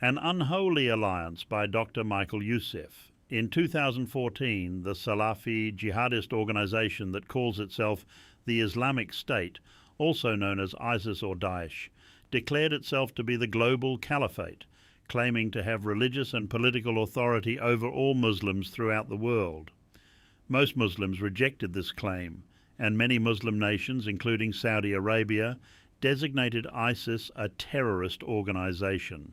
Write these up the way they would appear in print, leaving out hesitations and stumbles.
An Unholy Alliance by Dr. Michael Youssef. In 2014, the Salafi jihadist organization that calls itself the Islamic State, also known as ISIS or Daesh, declared itself to be the global caliphate, claiming to have religious and political authority over all Muslims throughout the world. Most Muslims rejected this claim, and many Muslim nations, including Saudi Arabia, designated ISIS a terrorist organization.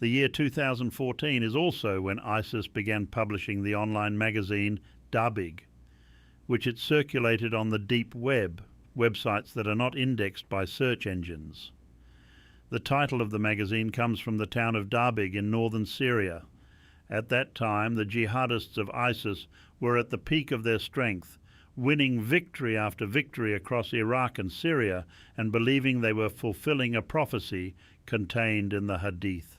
The year 2014 is also when ISIS began publishing the online magazine Dabiq, which it circulated on the deep web, websites that are not indexed by search engines. The title of the magazine comes from the town of Dabiq in northern Syria. At that time, the jihadists of ISIS were at the peak of their strength, winning victory after victory across Iraq and Syria, and believing they were fulfilling a prophecy contained in the Hadith.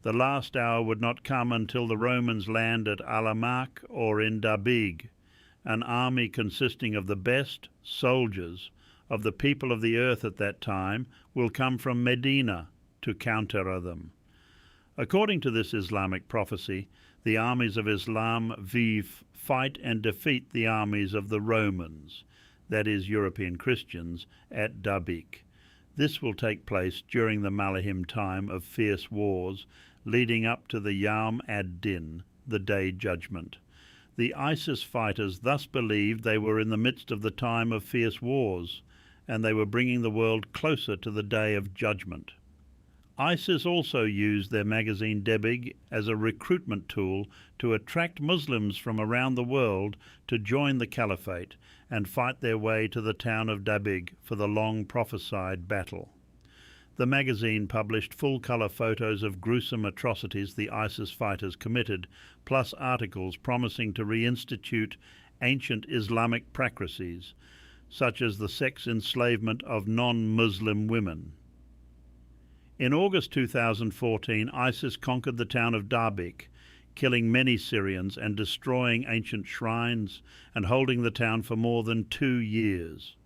The last hour would not come until the Romans land at Al-Amaq or in Dabiq. An army consisting of the best soldiers of the people of the earth at that time will come from Medina to counter them. According to this Islamic prophecy, the armies of Islam fight and defeat the armies of the Romans, that is, European Christians, at Dabiq. This will take place during the Malahim time of fierce wars, leading up to the Yawm ad-Din, the Day Judgment. The ISIS fighters thus believed they were in the midst of the time of fierce wars, and they were bringing the world closer to the Day of Judgment. ISIS also used their magazine Dabiq as a recruitment tool to attract Muslims from around the world to join the caliphate and fight their way to the town of Dabiq for the long prophesied battle. The magazine published full-colour photos of gruesome atrocities the ISIS fighters committed, plus articles promising to reinstitute ancient Islamic practices, such as the sex enslavement of non-Muslim women. In August 2014, ISIS conquered the town of Dabiq, killing many Syrians and destroying ancient shrines and holding the town for more than 2 years.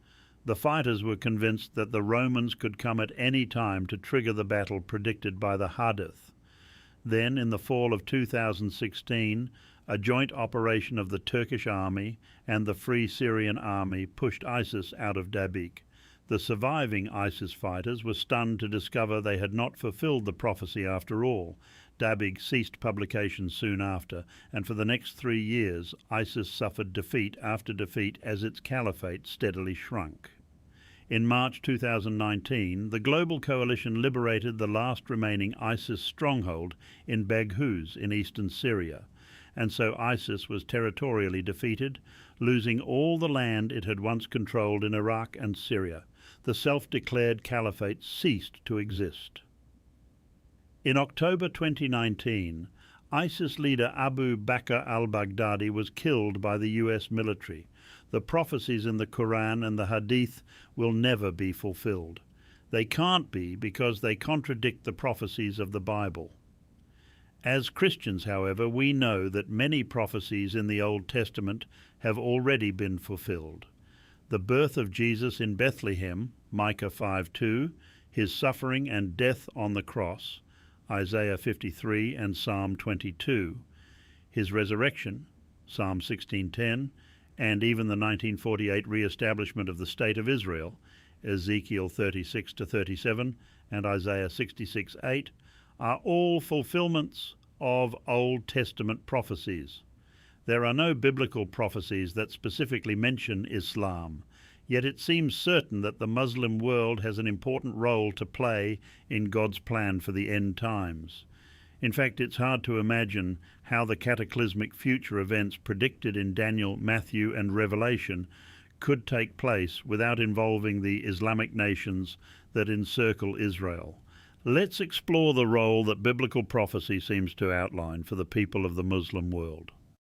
The fighters were convinced that the Romans could come at any time to trigger the battle predicted by the Hadith. Then, in the fall of 2016, a joint operation of the Turkish army and the Free Syrian Army pushed ISIS out of Dabiq. The surviving ISIS fighters were stunned to discover they had not fulfilled the prophecy after all. Dabiq ceased publication soon after, and for the next 3 years ISIS suffered defeat after defeat as its caliphate steadily shrunk. In March 2019, the global coalition liberated the last remaining ISIS stronghold in Baghouz in eastern Syria, and so ISIS was territorially defeated, losing all the land it had once controlled in Iraq and Syria. The self-declared caliphate ceased to exist. In October 2019, ISIS leader Abu Bakr al-Baghdadi was killed by the US military. The prophecies in the Quran and the Hadith will never be fulfilled. They can't be because they contradict the prophecies of the Bible. As Christians, however, we know that many prophecies in the Old Testament have already been fulfilled. The birth of Jesus in Bethlehem, Micah 5:2, his suffering and death on the cross, Isaiah 53 and Psalm 22, his resurrection, Psalm 16:10, and even the 1948 re-establishment of the State of Israel, Ezekiel 36-37 and Isaiah 66:8, are all fulfillments of Old Testament prophecies. There are no biblical prophecies that specifically mention Islam, yet it seems certain that the Muslim world has an important role to play in God's plan for the end times. In fact, it's hard to imagine how the cataclysmic future events predicted in Daniel, Matthew, and Revelation could take place without involving the Islamic nations that encircle Israel. Let's explore the role that biblical prophecy seems to outline for the people of the Muslim world.